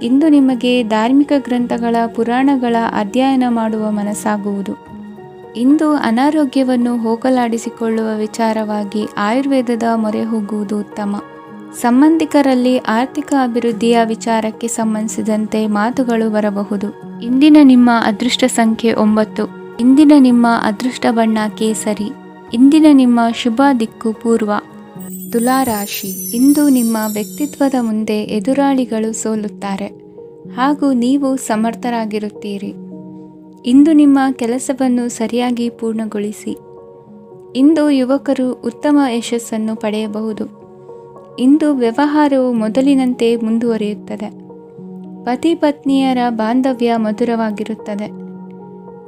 ಇಂದು ನಿಮಗೆ ಧಾರ್ಮಿಕ ಗ್ರಂಥಗಳ ಪುರಾಣಗಳ ಅಧ್ಯಯನ ಮಾಡುವ ಮನಸ್ಸಾಗುವುದು. ಇಂದು ಅನಾರೋಗ್ಯವನ್ನು ಹೋಗಲಾಡಿಸಿಕೊಳ್ಳುವ ವಿಚಾರವಾಗಿ ಆಯುರ್ವೇದದ ಮೊರೆ ಹೋಗುವುದು ಉತ್ತಮ. ಸಂಬಂಧಿಕರಲ್ಲಿ ಆರ್ಥಿಕ ಅಭಿವೃದ್ಧಿಯ ವಿಚಾರಕ್ಕೆ ಸಂಬಂಧಿಸಿದಂತೆ ಮಾತುಗಳು ಬರಬಹುದು. ಇಂದಿನ ನಿಮ್ಮ ಅದೃಷ್ಟ ಸಂಖ್ಯೆ 9. ಇಂದಿನ ನಿಮ್ಮ ಅದೃಷ್ಟ ಬಣ್ಣ ಕೇಸರಿ. ಇಂದಿನ ನಿಮ್ಮ ಶುಭ ದಿಕ್ಕು ಪೂರ್ವ. ತುಲಾ ರಾಶಿ. ಇಂದು ನಿಮ್ಮ ವ್ಯಕ್ತಿತ್ವದ ಮುಂದೆ ಎದುರಾಳಿಗಳು ಸೋಲುತ್ತಾರೆ ಹಾಗೂ ನೀವು ಸಮರ್ಥರಾಗಿರುತ್ತೀರಿ. ಇಂದು ನಿಮ್ಮ ಕೆಲಸವನ್ನು ಸರಿಯಾಗಿ ಪೂರ್ಣಗೊಳಿಸಿ. ಇಂದು ಯುವಕರು ಉತ್ತಮ ಯಶಸ್ಸನ್ನು ಪಡೆಯಬಹುದು. ಇಂದು ವ್ಯವಹಾರವು ಮೊದಲಿನಂತೆ ಮುಂದುವರಿಯುತ್ತದೆ. ಪತಿ ಪತ್ನಿಯರ ಬಾಂಧವ್ಯ ಮಧುರವಾಗಿರುತ್ತದೆ.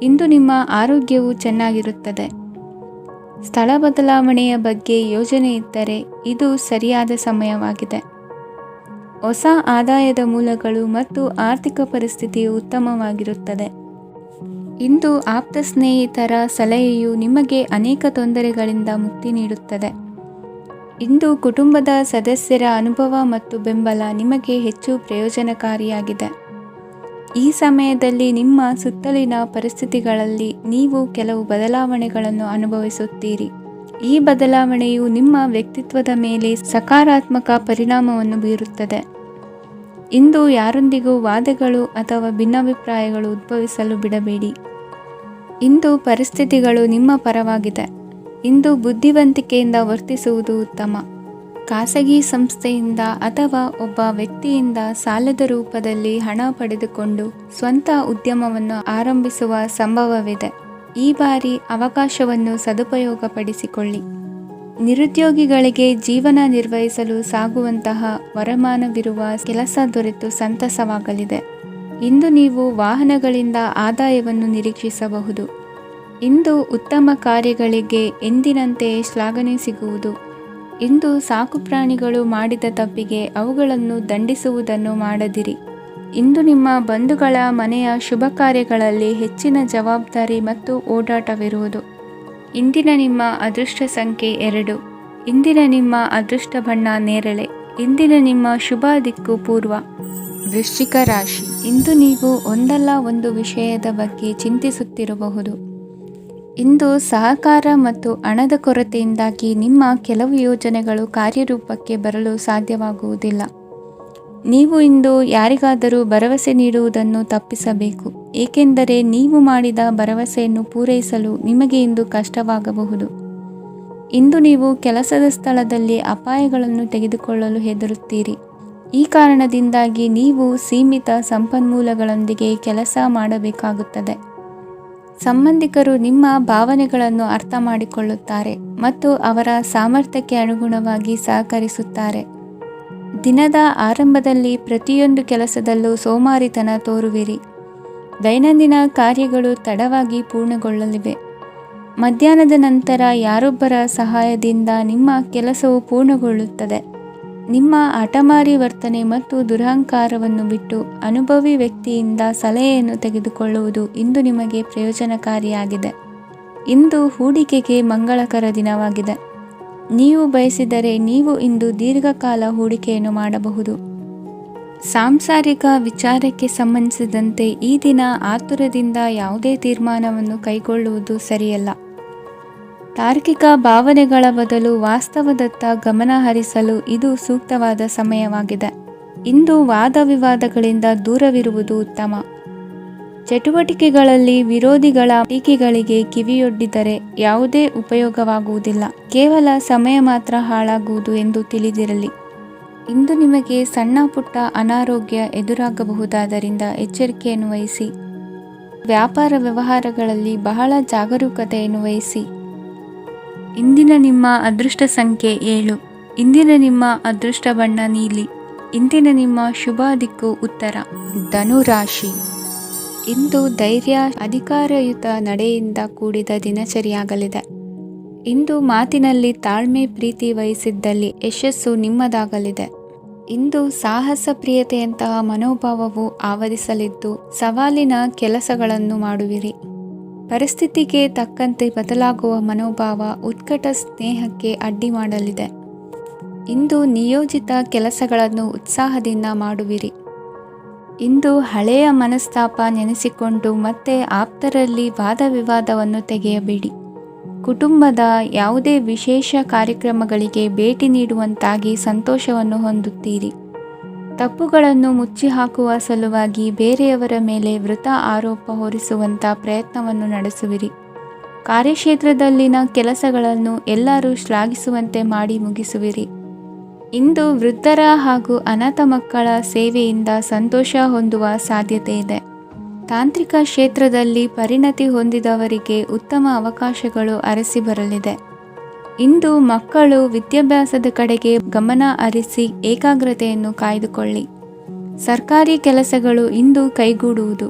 ಇಂದು ನಿಮ್ಮ ಆರೋಗ್ಯವು ಚೆನ್ನಾಗಿರುತ್ತದೆ. ಸ್ಥಳ ಬದಲಾವಣೆಯ ಬಗ್ಗೆ ಯೋಜನೆ ಇದ್ದರೆ ಇದು ಸರಿಯಾದ ಸಮಯವಾಗಿದೆ. ಹೊಸ ಆದಾಯದ ಮೂಲಗಳು ಮತ್ತು ಆರ್ಥಿಕ ಪರಿಸ್ಥಿತಿಯು ಉತ್ತಮವಾಗಿರುತ್ತದೆ. ಇಂದು ಆಪ್ತ ಸ್ನೇಹಿತರ ಸಲಹೆಯು ನಿಮಗೆ ಅನೇಕ ತೊಂದರೆಗಳಿಂದ ಮುಕ್ತಿ ನೀಡುತ್ತದೆ. ಇಂದು ಕುಟುಂಬದ ಸದಸ್ಯರ ಅನುಭವ ಮತ್ತು ಬೆಂಬಲ ನಿಮಗೆ ಹೆಚ್ಚು ಪ್ರಯೋಜನಕಾರಿಯಾಗಿದೆ. ಈ ಸಮಯದಲ್ಲಿ ನಿಮ್ಮ ಸುತ್ತಲಿನ ಪರಿಸ್ಥಿತಿಗಳಲ್ಲಿ ನೀವು ಕೆಲವು ಬದಲಾವಣೆಗಳನ್ನು ಅನುಭವಿಸುತ್ತೀರಿ. ಈ ಬದಲಾವಣೆಯು ನಿಮ್ಮ ವ್ಯಕ್ತಿತ್ವದ ಮೇಲೆ ಸಕಾರಾತ್ಮಕ ಪರಿಣಾಮವನ್ನು ಬೀರುತ್ತದೆ. ಇಂದು ಯಾರೊಂದಿಗೂ ವಾದಗಳು ಅಥವಾ ಭಿನ್ನಾಭಿಪ್ರಾಯಗಳು ಉದ್ಭವಿಸಲು ಬಿಡಬೇಡಿ. ಇಂದು ಪರಿಸ್ಥಿತಿಗಳು ನಿಮ್ಮ ಪರವಾಗಿದೆ. ಇಂದು ಬುದ್ಧಿವಂತಿಕೆಯಿಂದ ವರ್ತಿಸುವುದು ಉತ್ತಮ. ಖಾಸಗಿ ಸಂಸ್ಥೆಯಿಂದ ಅಥವಾ ಒಬ್ಬ ವ್ಯಕ್ತಿಯಿಂದ ಸಾಲದ ರೂಪದಲ್ಲಿ ಹಣ ಪಡೆದುಕೊಂಡು ಸ್ವಂತ ಉದ್ಯಮವನ್ನು ಆರಂಭಿಸುವ ಸಂಭವವಿದೆ. ಈ ಬಾರಿ ಅವಕಾಶವನ್ನು ಸದುಪಯೋಗಪಡಿಸಿಕೊಳ್ಳಿ. ನಿರುದ್ಯೋಗಿಗಳಿಗೆ ಜೀವನ ನಿರ್ವಹಿಸಲು ಸಾಗುವಂತಹ ವರಮಾನವಿರುವ ಕೆಲಸ ದೊರೆತು ಸಂತಸವಾಗಲಿದೆ. ಇಂದು ನೀವು ವಾಹನಗಳಿಂದ ಆದಾಯವನ್ನು ನಿರೀಕ್ಷಿಸಬಹುದು. ಇಂದು ಉತ್ತಮ ಕಾರ್ಯಗಳಿಗೆ ಎಂದಿನಂತೆಯೇ ಶ್ಲಾಘನೆ ಸಿಗುವುದು. ಇಂದು ಸಾಕುಪ್ರಾಣಿಗಳು ಮಾಡಿದ ತಪ್ಪಿಗೆ ಅವುಗಳನ್ನು ದಂಡಿಸುವುದನ್ನು ಮಾಡದಿರಿ. ಇಂದು ನಿಮ್ಮ ಬಂಧುಗಳ ಮನೆಯ ಶುಭ ಕಾರ್ಯಗಳಲ್ಲಿ ಹೆಚ್ಚಿನ ಜವಾಬ್ದಾರಿ ಮತ್ತು ಓಡಾಟವಿರುವುದು. ಇಂದಿನ ನಿಮ್ಮ ಅದೃಷ್ಟ ಸಂಖ್ಯೆ 2. ಇಂದಿನ ನಿಮ್ಮ ಅದೃಷ್ಟ ಬಣ್ಣ ನೇರಳೆ. ಇಂದಿನ ನಿಮ್ಮ ಶುಭ ದಿಕ್ಕು ಪೂರ್ವ. ವೃಶ್ಚಿಕ ರಾಶಿ. ಇಂದು ನೀವು ಒಂದಲ್ಲ ಒಂದು ವಿಷಯದ ಬಗ್ಗೆ ಚಿಂತಿಸುತ್ತಿರಬಹುದು. ಇಂದು ಸಹಕಾರ ಮತ್ತು ಹಣದ ಕೊರತೆಯಿಂದಾಗಿ ನಿಮ್ಮ ಕೆಲವು ಯೋಜನೆಗಳು ಕಾರ್ಯರೂಪಕ್ಕೆ ಬರಲು ಸಾಧ್ಯವಾಗುವುದಿಲ್ಲ. ನೀವು ಇಂದು ಯಾರಿಗಾದರೂ ಭರವಸೆ ನೀಡುವುದನ್ನು ತಪ್ಪಿಸಬೇಕು, ಏಕೆಂದರೆ ನೀವು ಮಾಡಿದ ಭರವಸೆಯನ್ನು ಪೂರೈಸಲು ನಿಮಗೆ ಇಂದು ಕಷ್ಟವಾಗಬಹುದು. ಇಂದು ನೀವು ಕೆಲಸದ ಸ್ಥಳದಲ್ಲಿ ಅಪಾಯಗಳನ್ನು ತೆಗೆದುಕೊಳ್ಳಲು ಹೆದರುತ್ತೀರಿ. ಈ ಕಾರಣದಿಂದಾಗಿ ನೀವು ಸೀಮಿತ ಸಂಪನ್ಮೂಲಗಳೊಂದಿಗೆ ಕೆಲಸ ಮಾಡಬೇಕಾಗುತ್ತದೆ. ಸಂಬಂಧಿಕರು ನಿಮ್ಮ ಭಾವನೆಗಳನ್ನು ಅರ್ಥ ಮಾಡಿಕೊಳ್ಳುತ್ತಾರೆ ಮತ್ತು ಅವರ ಸಾಮರ್ಥ್ಯಕ್ಕೆ ಅನುಗುಣವಾಗಿ ಸಹಕರಿಸುತ್ತಾರೆ. ದಿನದ ಆರಂಭದಲ್ಲಿ ಪ್ರತಿಯೊಂದು ಕೆಲಸದಲ್ಲೂ ಸೋಮಾರಿತನ ತೋರುವಿರಿ. ದೈನಂದಿನ ಕಾರ್ಯಗಳು ತಡವಾಗಿ ಪೂರ್ಣಗೊಳ್ಳಲಿವೆ. ಮಧ್ಯಾಹ್ನದ ನಂತರ ಯಾರೊಬ್ಬರ ಸಹಾಯದಿಂದ ನಿಮ್ಮ ಕೆಲಸವು ಪೂರ್ಣಗೊಳ್ಳುತ್ತದೆ. ನಿಮ್ಮ ಹಠಮಾರಿ ವರ್ತನೆ ಮತ್ತು ದುರಹಂಕಾರವನ್ನು ಬಿಟ್ಟು ಅನುಭವಿ ವ್ಯಕ್ತಿಯಿಂದ ಸಲಹೆಯನ್ನು ತೆಗೆದುಕೊಳ್ಳುವುದು ಇಂದು ನಿಮಗೆ ಪ್ರಯೋಜನಕಾರಿಯಾಗಿದೆ. ಇಂದು ಹೂಡಿಕೆಗೆ ಮಂಗಳಕರ ದಿನವಾಗಿದೆ. ನೀವು ಬಯಸಿದರೆ ನೀವು ಇಂದು ದೀರ್ಘಕಾಲ ಹೂಡಿಕೆಯನ್ನು ಮಾಡಬಹುದು. ಸಾಂಸಾರಿಕ ವಿಚಾರಕ್ಕೆ ಸಂಬಂಧಿಸಿದಂತೆ ಈ ದಿನ ಆತುರದಿಂದ ಯಾವುದೇ ತೀರ್ಮಾನವನ್ನು ಕೈಗೊಳ್ಳುವುದು ಸರಿಯಲ್ಲ. ತಾರ್ಕಿಕ ಭಾವನೆಗಳ ಬದಲು ವಾಸ್ತವದತ್ತ ಗಮನ ಹರಿಸಲು ಇದು ಸೂಕ್ತವಾದ ಸಮಯವಾಗಿದೆ. ಇಂದು ವಾದ ವಿವಾದಗಳಿಂದ ದೂರವಿರುವುದು ಉತ್ತಮ. ಚಟುವಟಿಕೆಗಳಲ್ಲಿ ವಿರೋಧಿಗಳ ಟೀಕೆಗಳಿಗೆ ಕಿವಿಯೊಡ್ಡಿದರೆ ಯಾವುದೇ ಉಪಯೋಗವಾಗುವುದಿಲ್ಲ. ಕೇವಲ ಸಮಯ ಮಾತ್ರ ಹಾಳಾಗುವುದು ಎಂದು ತಿಳಿದಿರಲಿ. ಇಂದು ನಿಮಗೆ ಸಣ್ಣ ಪುಟ್ಟ ಅನಾರೋಗ್ಯ ಎದುರಾಗಬಹುದಾದ್ದರಿಂದ ಎಚ್ಚರಿಕೆಯನ್ನು ವಹಿಸಿ. ವ್ಯಾಪಾರ ವ್ಯವಹಾರಗಳಲ್ಲಿ ಬಹಳ ಜಾಗರೂಕತೆಯನ್ನು ವಹಿಸಿ. ಇಂದಿನ ನಿಮ್ಮ ಅದೃಷ್ಟ ಸಂಖ್ಯೆ 7. ಇಂದಿನ ನಿಮ್ಮ ಅದೃಷ್ಟ ಬಣ್ಣ ನೀಲಿ. ಇಂದಿನ ನಿಮ್ಮ ಶುಭ ದಿಕ್ಕು ಉತ್ತರ. ಧನುರಾಶಿ. ಇಂದು ಧೈರ್ಯ, ಅಧಿಕಾರಯುತ ನಡೆಯಿಂದ ಕೂಡಿದ ದಿನಚರಿಯಾಗಲಿದೆ. ಇಂದು ಮಾತಿನಲ್ಲಿ ತಾಳ್ಮೆ, ಪ್ರೀತಿ ವಹಿಸಿದ್ದಲ್ಲಿ ಯಶಸ್ಸು ನಿಮ್ಮದಾಗಲಿದೆ. ಇಂದು ಸಾಹಸ ಪ್ರಿಯತೆಯಂತಹ ಮನೋಭಾವವು ಆವರಿಸಲಿದ್ದು ಸವಾಲಿನ ಕೆಲಸಗಳನ್ನು ಮಾಡುವಿರಿ. ಪರಿಸ್ಥಿತಿಗೆ ತಕ್ಕಂತೆ ಬದಲಾಗುವ ಮನೋಭಾವ ಉತ್ಕಟ ಸ್ನೇಹಕ್ಕೆ ಅಡ್ಡಿ ಮಾಡಲಿದೆ. ಇಂದು ನಿಯೋಜಿತ ಕೆಲಸಗಳನ್ನು ಉತ್ಸಾಹದಿಂದ ಮಾಡುವಿರಿ. ಇಂದು ಹಳೆಯ ಮನಸ್ತಾಪ ನೆನೆಸಿಕೊಂಡು ಮತ್ತೆ ಆಪ್ತರಲ್ಲಿ ವಾದ ವಿವಾದವನ್ನು ತೆಗೆಯಬೇಡಿ. ಕುಟುಂಬದ ಯಾವುದೇ ವಿಶೇಷ ಕಾರ್ಯಕ್ರಮಗಳಿಗೆ ಭೇಟಿ ನೀಡುವಂತಾಗಿ ಸಂತೋಷವನ್ನು ಹೊಂದುತ್ತೀರಿ. ತಪ್ಪುಗಳನ್ನು ಮುಚ್ಚಿಹಾಕುವ ಸಲುವಾಗಿ ಬೇರೆಯವರ ಮೇಲೆ ವೃಥಾ ಆರೋಪ ಹೊರಿಸುವಂಥ ಪ್ರಯತ್ನವನ್ನು ನಡೆಸುವಿರಿ. ಕಾರ್ಯಕ್ಷೇತ್ರದಲ್ಲಿನ ಕೆಲಸಗಳನ್ನು ಎಲ್ಲರೂ ಶ್ಲಾಘಿಸುವಂತೆ ಮಾಡಿ ಮುಗಿಸುವಿರಿ. ಇಂದು ವೃದ್ಧರ ಹಾಗೂ ಅನಾಥ ಮಕ್ಕಳ ಸೇವೆಯಿಂದ ಸಂತೋಷ ಹೊಂದುವ ಸಾಧ್ಯತೆ ಇದೆ. ತಾಂತ್ರಿಕ ಕ್ಷೇತ್ರದಲ್ಲಿ ಪರಿಣತಿ ಹೊಂದಿದವರಿಗೆ ಉತ್ತಮ ಅವಕಾಶಗಳು ಅರಸಿ ಬರಲಿದೆ. ಇಂದು ಮಕ್ಕಳು ವಿದ್ಯಾಭ್ಯಾಸದ ಕಡೆಗೆ ಗಮನ ಹರಿಸಿ ಏಕಾಗ್ರತೆಯನ್ನು ಕಾಯ್ದುಕೊಳ್ಳಿ. ಸರ್ಕಾರಿ ಕೆಲಸಗಳು ಇಂದು ಕೈಗೂಡುವುದು.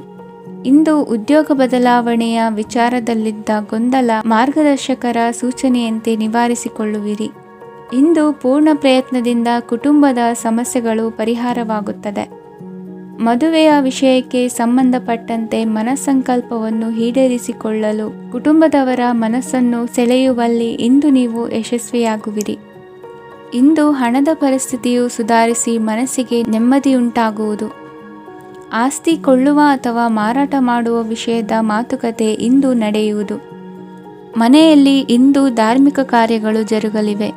ಇಂದು ಉದ್ಯೋಗ ಬದಲಾವಣೆಯ ವಿಚಾರದಲ್ಲಿದ್ದ ಗೊಂದಲ ಮಾರ್ಗದರ್ಶಕರ ಸೂಚನೆಯಂತೆ ನಿವಾರಿಸಿಕೊಳ್ಳುವಿರಿ. ಇಂದು ಪೂರ್ಣ ಪ್ರಯತ್ನದಿಂದ ಕುಟುಂಬದ ಸಮಸ್ಯೆಗಳು ಪರಿಹಾರವಾಗುತ್ತದೆ. ಮದುವೆಯ ವಿಷಯಕ್ಕೆ ಸಂಬಂಧಪಟ್ಟಂತೆ ಮನಸ್ಸಂಕಲ್ಪವನ್ನು ಈಡೇರಿಸಿಕೊಳ್ಳಲು ಕುಟುಂಬದವರ ಮನಸ್ಸನ್ನು ಸೆಳೆಯುವಲ್ಲಿ ಇಂದು ನೀವು ಯಶಸ್ವಿಯಾಗುವಿರಿ. ಇಂದು ಹಣದ ಪರಿಸ್ಥಿತಿಯು ಸುಧಾರಿಸಿ ಮನಸ್ಸಿಗೆ ನೆಮ್ಮದಿಯುಂಟಾಗುವುದು. ಆಸ್ತಿ ಕೊಳ್ಳುವ ಅಥವಾ ಮಾರಾಟ ಮಾಡುವ ವಿಷಯದ ಮಾತುಕತೆ ಇಂದು ನಡೆಯುವುದು. ಮನೆಯಲ್ಲಿ ಇಂದು ಧಾರ್ಮಿಕ ಕಾರ್ಯಗಳು ಜರುಗಲಿವೆ.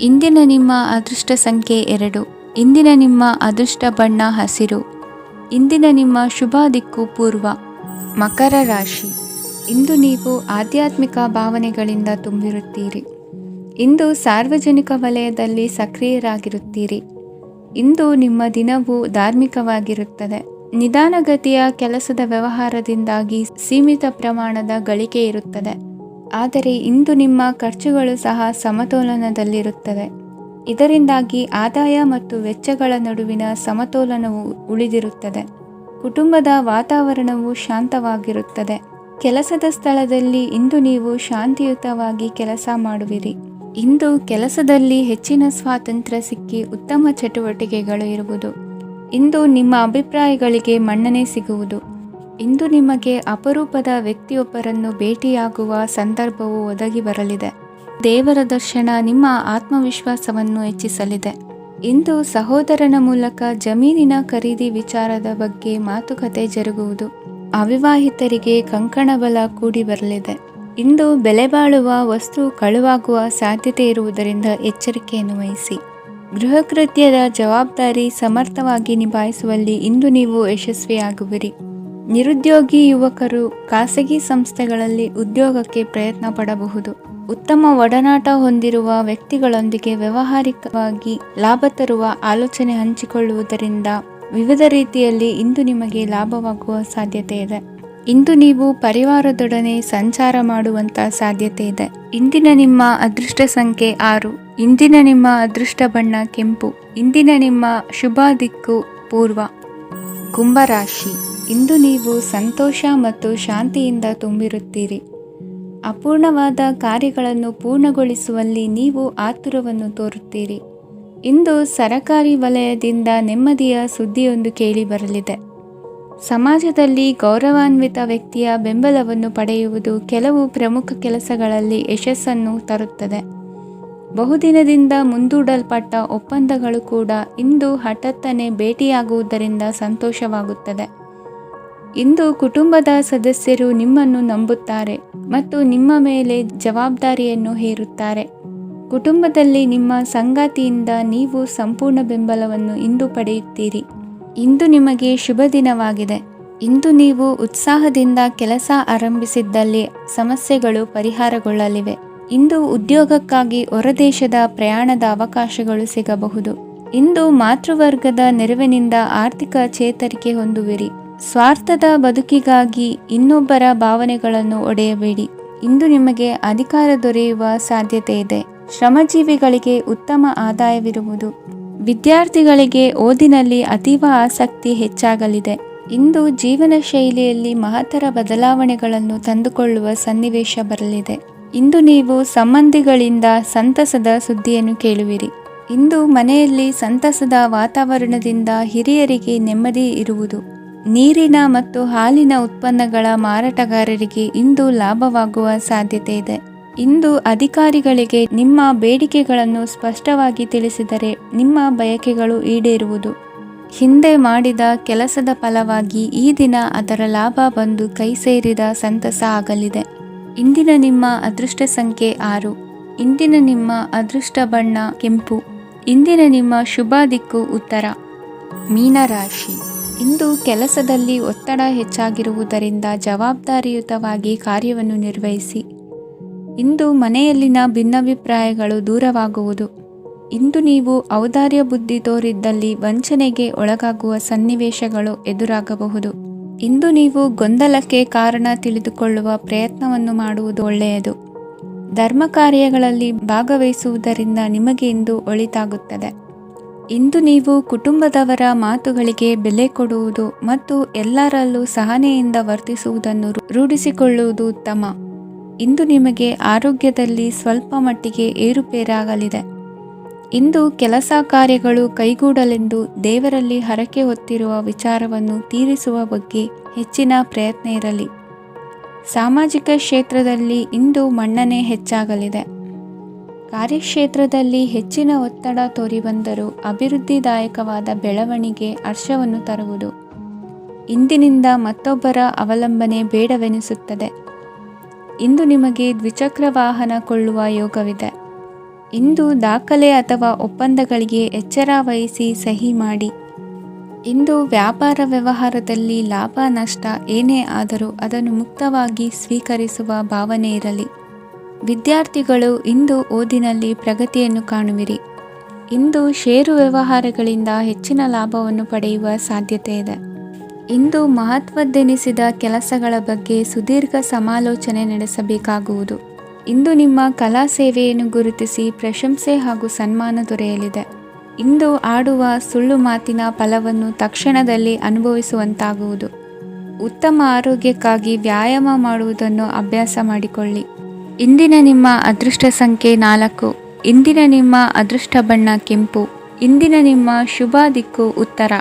ಇಂದಿನ ನಿಮ್ಮ ಅದೃಷ್ಟ ಸಂಖ್ಯೆ 2. ಇಂದಿನ ನಿಮ್ಮ ಅದೃಷ್ಟ ಬಣ್ಣ ಹಸಿರು. ಇಂದಿನ ನಿಮ್ಮ ಶುಭ ದಿಕ್ಕು ಪೂರ್ವ. ಮಕರ ರಾಶಿ. ಇಂದು ನೀವು ಆಧ್ಯಾತ್ಮಿಕ ಭಾವನೆಗಳಿಂದ ತುಂಬಿರುತ್ತೀರಿ. ಇಂದು ಸಾರ್ವಜನಿಕ ವಲಯದಲ್ಲಿ ಸಕ್ರಿಯರಾಗಿರುತ್ತೀರಿ. ಇಂದು ನಿಮ್ಮ ದಿನವು ಧಾರ್ಮಿಕವಾಗಿರುತ್ತದೆ. ನಿಧಾನಗತಿಯ ಕೆಲಸದ ವ್ಯವಹಾರದಿಂದಾಗಿ ಸೀಮಿತ ಪ್ರಮಾಣದ ಗಳಿಕೆ ಇರುತ್ತದೆ. ಆದರೆ ಇಂದು ನಿಮ್ಮ ಖರ್ಚುಗಳು ಸಹ ಸಮತೋಲನದಲ್ಲಿರುತ್ತವೆ. ಇದರಿಂದಾಗಿ ಆದಾಯ ಮತ್ತು ವೆಚ್ಚಗಳ ನಡುವಿನ ಸಮತೋಲನವು ಉಳಿದಿರುತ್ತದೆ. ಕುಟುಂಬದ ವಾತಾವರಣವು ಶಾಂತವಾಗಿರುತ್ತದೆ. ಕೆಲಸದ ಸ್ಥಳದಲ್ಲಿ ಇಂದು ನೀವು ಶಾಂತಿಯುತವಾಗಿ ಕೆಲಸ ಮಾಡುವಿರಿ. ಇಂದು ಕೆಲಸದಲ್ಲಿ ಹೆಚ್ಚಿನ ಸ್ವಾತಂತ್ರ್ಯ ಸಿಕ್ಕಿ ಉತ್ತಮ ಚಟುವಟಿಕೆಗಳು ಇರುವುದು. ಇಂದು ನಿಮ್ಮ ಅಭಿಪ್ರಾಯಗಳಿಗೆ ಮನ್ನಣೆ ಸಿಗುವುದು. ಇಂದು ನಿಮಗೆ ಅಪರೂಪದ ವ್ಯಕ್ತಿಯೊಬ್ಬರನ್ನು ಭೇಟಿಯಾಗುವ ಸಂದರ್ಭವು ಒದಗಿ ಬರಲಿದೆ. ದೇವರ ದರ್ಶನ ನಿಮ್ಮ ಆತ್ಮವಿಶ್ವಾಸವನ್ನು ಹೆಚ್ಚಿಸಲಿದೆ. ಇಂದು ಸಹೋದರನ ಮೂಲಕ ಜಮೀನಿನ ಖರೀದಿ ವಿಚಾರದ ಬಗ್ಗೆ ಮಾತುಕತೆ ಜರುಗುವುದು. ಅವಿವಾಹಿತರಿಗೆ ಕಂಕಣ ಬಲ ಕೂಡಿ ಬರಲಿದೆ. ಇಂದು ಬೆಲೆ ಬಾಳುವ ವಸ್ತು ಕಳುವಾಗುವ ಸಾಧ್ಯತೆ ಇರುವುದರಿಂದ ಎಚ್ಚರಿಕೆಯನ್ನು ವಹಿಸಿ. ಗೃಹ ಕೃತ್ಯದ ಜವಾಬ್ದಾರಿ ಸಮರ್ಥವಾಗಿ ನಿಭಾಯಿಸುವಲ್ಲಿ ಇಂದು ನೀವು ಯಶಸ್ವಿಯಾಗುವಿರಿ. ನಿರುದ್ಯೋಗಿ ಯುವಕರು ಖಾಸಗಿ ಸಂಸ್ಥೆಗಳಲ್ಲಿ ಉದ್ಯೋಗಕ್ಕೆ ಪ್ರಯತ್ನ ಪಡಬಹುದು. ಉತ್ತಮ ಒಡನಾಟ ಹೊಂದಿರುವ ವ್ಯಕ್ತಿಗಳೊಂದಿಗೆ ವ್ಯಾವಹಾರಿಕವಾಗಿ ಲಾಭ ತರುವ ಆಲೋಚನೆ ಹಂಚಿಕೊಳ್ಳುವುದರಿಂದ ವಿವಿಧ ರೀತಿಯಲ್ಲಿ ಇಂದು ನಿಮಗೆ ಲಾಭವಾಗುವ ಸಾಧ್ಯತೆ ಇದೆ. ಇಂದು ನೀವು ಪರಿವಾರದೊಡನೆ ಸಂಚಾರ ಮಾಡುವಂಥ ಸಾಧ್ಯತೆ ಇದೆ. ಇಂದಿನ ನಿಮ್ಮ ಅದೃಷ್ಟ ಸಂಖ್ಯೆ 6. ಇಂದಿನ ನಿಮ್ಮ ಅದೃಷ್ಟ ಬಣ್ಣ ಕೆಂಪು. ಇಂದಿನ ನಿಮ್ಮ ಶುಭ ದಿಕ್ಕು ಪೂರ್ವ. ಕುಂಭರಾಶಿ. ಇಂದು ನೀವು ಸಂತೋಷ ಮತ್ತು ಶಾಂತಿಯಿಂದ ತುಂಬಿರುತ್ತೀರಿ. ಅಪೂರ್ಣವಾದ ಕಾರ್ಯಗಳನ್ನು ಪೂರ್ಣಗೊಳಿಸುವಲ್ಲಿ ನೀವು ಆತುರವನ್ನು ತೋರುತ್ತೀರಿ. ಇಂದು ಸರಕಾರಿ ವಲಯದಿಂದ ನೆಮ್ಮದಿಯ ಸುದ್ದಿಯೊಂದು ಕೇಳಿಬರಲಿದೆ. ಸಮಾಜದಲ್ಲಿ ಗೌರವಾನ್ವಿತ ವ್ಯಕ್ತಿಯ ಬೆಂಬಲವನ್ನು ಪಡೆಯುವುದು ಕೆಲವು ಪ್ರಮುಖ ಕೆಲಸಗಳಲ್ಲಿ ಯಶಸ್ಸನ್ನು ತರುತ್ತದೆ. ಬಹುದಿನದಿಂದ ಮುಂದೂಡಲ್ಪಟ್ಟ ಒಪ್ಪಂದಗಳು ಕೂಡ ಇಂದು ಹಠಾತ್ತನೆ ಭೇಟಿಯಾಗುವುದರಿಂದ ಸಂತೋಷವಾಗುತ್ತದೆ. ಇಂದು ಕುಟುಂಬದ ಸದಸ್ಯರು ನಿಮ್ಮನ್ನು ನಂಬುತ್ತಾರೆ ಮತ್ತು ನಿಮ್ಮ ಮೇಲೆ ಜವಾಬ್ದಾರಿಯನ್ನು ಹೇರುತ್ತಾರೆ. ಕುಟುಂಬದಲ್ಲಿ ನಿಮ್ಮ ಸಂಗಾತಿಯಿಂದ ನೀವು ಸಂಪೂರ್ಣ ಬೆಂಬಲವನ್ನು ಇಂದು ಪಡೆಯುತ್ತೀರಿ. ಇಂದು ನಿಮಗೆ ಶುಭ ದಿನವಾಗಿದೆ. ಇಂದು ನೀವು ಉತ್ಸಾಹದಿಂದ ಕೆಲಸ ಆರಂಭಿಸಿದ್ದಲ್ಲಿ ಸಮಸ್ಯೆಗಳು ಪರಿಹಾರಗೊಳ್ಳಲಿವೆ. ಇಂದು ಉದ್ಯೋಗಕ್ಕಾಗಿ ಹೊರದೇಶದ ಪ್ರಯಾಣದ ಅವಕಾಶಗಳು ಸಿಗಬಹುದು. ಇಂದು ಮಾತೃವರ್ಗದ ನೆರವಿನಿಂದ ಆರ್ಥಿಕ ಚೇತರಿಕೆ ಹೊಂದುವಿರಿ. ಸ್ವಾರ್ಥದ ಬದುಕಿಗಾಗಿ ಇನ್ನೊಬ್ಬರ ಭಾವನೆಗಳನ್ನು ಒಡೆಯಬೇಡಿ. ಇಂದು ನಿಮಗೆ ಅಧಿಕಾರ ದೊರೆಯುವ ಸಾಧ್ಯತೆ ಇದೆ. ಶ್ರಮಜೀವಿಗಳಿಗೆ ಉತ್ತಮ ಆದಾಯವಿರುವುದು. ವಿದ್ಯಾರ್ಥಿಗಳಿಗೆ ಓದಿನಲ್ಲಿ ಅತೀವ ಆಸಕ್ತಿ ಹೆಚ್ಚಾಗಲಿದೆ. ಇಂದು ಜೀವನ ಶೈಲಿಯಲ್ಲಿ ಮಹತ್ತರ ಬದಲಾವಣೆಗಳನ್ನು ತಂದುಕೊಳ್ಳುವ ಸನ್ನಿವೇಶ ಬರಲಿದೆ. ಇಂದು ನೀವು ಸಂಬಂಧಿಗಳಿಂದ ಸಂತಸದ ಸುದ್ದಿಯನ್ನು ಕೇಳುವಿರಿ. ಇಂದು ಮನೆಯಲ್ಲಿ ಸಂತಸದ ವಾತಾವರಣದಿಂದ ಹಿರಿಯರಿಗೆ ನೆಮ್ಮದಿ ಇರುವುದು. ನೀರಿನ ಮತ್ತು ಹಾಲಿನ ಉತ್ಪನ್ನಗಳ ಮಾರಾಟಗಾರರಿಗೆ ಇಂದು ಲಾಭವಾಗುವ ಸಾಧ್ಯತೆ ಇದೆ. ಇಂದು ಅಧಿಕಾರಿಗಳಿಗೆ ನಿಮ್ಮ ಬೇಡಿಕೆಗಳನ್ನು ಸ್ಪಷ್ಟವಾಗಿ ತಿಳಿಸಿದರೆ ನಿಮ್ಮ ಬಯಕೆಗಳು ಈಡೇರುವುದು. ಹಿಂದೆ ಮಾಡಿದ ಕೆಲಸದ ಫಲವಾಗಿ ಈ ದಿನ ಅದರ ಲಾಭ ಬಂದು ಕೈ ಸೇರಿದ ಸಂತಸ ಆಗಲಿದೆ. ಇಂದಿನ ನಿಮ್ಮ ಅದೃಷ್ಟ ಸಂಖ್ಯೆ 6. ಇಂದಿನ ನಿಮ್ಮ ಅದೃಷ್ಟ ಬಣ್ಣ ಕೆಂಪು. ಇಂದಿನ ನಿಮ್ಮ ಶುಭ ದಿಕ್ಕು ಉತ್ತರ. ಮೀನರಾಶಿ. ಇಂದು ಕೆಲಸದಲ್ಲಿ ಒತ್ತಡ ಹೆಚ್ಚಾಗಿರುವುದರಿಂದ ಜವಾಬ್ದಾರಿಯುತವಾಗಿ ಕಾರ್ಯವನ್ನು ನಿರ್ವಹಿಸಿ. ಇಂದು ಮನೆಯಲ್ಲಿನ ಭಿನ್ನಾಭಿಪ್ರಾಯಗಳು ದೂರವಾಗುವುದು. ಇಂದು ನೀವು ಔದಾರ್ಯ ಬುದ್ಧಿ ತೋರಿದ್ದಲ್ಲಿ ವಂಚನೆಗೆ ಒಳಗಾಗುವ ಸನ್ನಿವೇಶಗಳು ಎದುರಾಗಬಹುದು. ಇಂದು ನೀವು ಗೊಂದಲಕ್ಕೆ ಕಾರಣ ತಿಳಿದುಕೊಳ್ಳುವ ಪ್ರಯತ್ನವನ್ನು ಮಾಡುವುದು ಒಳ್ಳೆಯದು. ಧರ್ಮ ಕಾರ್ಯಗಳಲ್ಲಿ ಭಾಗವಹಿಸುವುದರಿಂದ ನಿಮಗೆ ಇಂದು ಒಳಿತಾಗುತ್ತದೆ. ಇಂದು ನೀವು ಕುಟುಂಬದವರ ಮಾತುಗಳಿಗೆ ಬೆಲೆ ಕೊಡುವುದು ಮತ್ತು ಎಲ್ಲರಲ್ಲೂ ಸಹನೆಯಿಂದ ವರ್ತಿಸುವುದನ್ನು ರೂಢಿಸಿಕೊಳ್ಳುವುದು ಉತ್ತಮ. ಇಂದು ನಿಮಗೆ ಆರೋಗ್ಯದಲ್ಲಿ ಸ್ವಲ್ಪ ಮಟ್ಟಿಗೆ ಏರುಪೇರಾಗಲಿದೆ. ಇಂದು ಕೆಲಸ ಕಾರ್ಯಗಳು ಕೈಗೂಡಲೆಂದು ದೇವರಲ್ಲಿ ಹರಕೆ ಹೊತ್ತಿರುವ ವಿಚಾರವನ್ನು ತೀರಿಸುವ ಬಗ್ಗೆ ಹೆಚ್ಚಿನ ಪ್ರಯತ್ನ ಇರಲಿ. ಸಾಮಾಜಿಕ ಕ್ಷೇತ್ರದಲ್ಲಿ ಇಂದು ಮನ್ನಣೆ ಹೆಚ್ಚಾಗಲಿದೆ. ಕಾರ್ಯಕ್ಷೇತ್ರದಲ್ಲಿ ಹೆಚ್ಚಿನ ಒತ್ತಡ ತೋರಿಬಂದರೂ ಅಭಿವೃದ್ಧಿದಾಯಕವಾದ ಬೆಳವಣಿಗೆ ಹರ್ಷವನ್ನು ತರುವುದು. ಇಂದಿನಿಂದ ಮತ್ತೊಬ್ಬರ ಅವಲಂಬನೆ ಬೇಡವೆನಿಸುತ್ತದೆ. ಇಂದು ನಿಮಗೆ ದ್ವಿಚಕ್ರ ವಾಹನ ಕೊಳ್ಳುವ ಯೋಗವಿದೆ. ಇಂದು ದಾಖಲೆ ಅಥವಾ ಒಪ್ಪಂದಗಳಿಗೆ ಎಚ್ಚರ ವಹಿಸಿ ಸಹಿ ಮಾಡಿ. ಇಂದು ವ್ಯಾಪಾರ ವ್ಯವಹಾರದಲ್ಲಿ ಲಾಭ ನಷ್ಟ ಏನೇ ಆದರೂ ಅದನ್ನು ಮುಕ್ತವಾಗಿ ಸ್ವೀಕರಿಸುವ ಭಾವನೆ ಇರಲಿ. ವಿದ್ಯಾರ್ಥಿಗಳು ಇಂದು ಓದಿನಲ್ಲಿ ಪ್ರಗತಿಯನ್ನು ಕಾಣುವಿರಿ. ಇಂದು ಷೇರು ವ್ಯವಹಾರಗಳಿಂದ ಹೆಚ್ಚಿನ ಲಾಭವನ್ನು ಪಡೆಯುವ ಸಾಧ್ಯತೆ ಇದೆ. ಇಂದು ಮಹತ್ವದ್ದೆನಿಸಿದ ಕೆಲಸಗಳ ಬಗ್ಗೆ ಸುದೀರ್ಘ ಸಮಾಲೋಚನೆ ನಡೆಸಬೇಕಾಗುವುದು. ಇಂದು ನಿಮ್ಮ ಕಲಾ ಸೇವೆಯನ್ನು ಗುರುತಿಸಿ ಪ್ರಶಂಸೆ ಹಾಗೂ ಸನ್ಮಾನ ದೊರೆಯಲಿದೆ. ಇಂದು ಆಡುವ ಸುಳ್ಳು ಮಾತಿನ ಫಲವನ್ನು ತಕ್ಷಣದಲ್ಲಿ ಅನುಭವಿಸುವಂತಾಗುವುದು. ಉತ್ತಮ ಆರೋಗ್ಯಕ್ಕಾಗಿ ವ್ಯಾಯಾಮ ಮಾಡುವುದನ್ನು ಅಭ್ಯಾಸ ಮಾಡಿಕೊಳ್ಳಿ. ಇಂದಿನ ನಿಮ್ಮ ಅದೃಷ್ಟ ಸಂಖ್ಯೆ 4. ಇಂದಿನ ನಿಮ್ಮ ಅದೃಷ್ಟ ಬಣ್ಣ ಕೆಂಪು. ಇಂದಿನ ನಿಮ್ಮ ಶುಭ ದಿಕ್ಕು ಉತ್ತರ.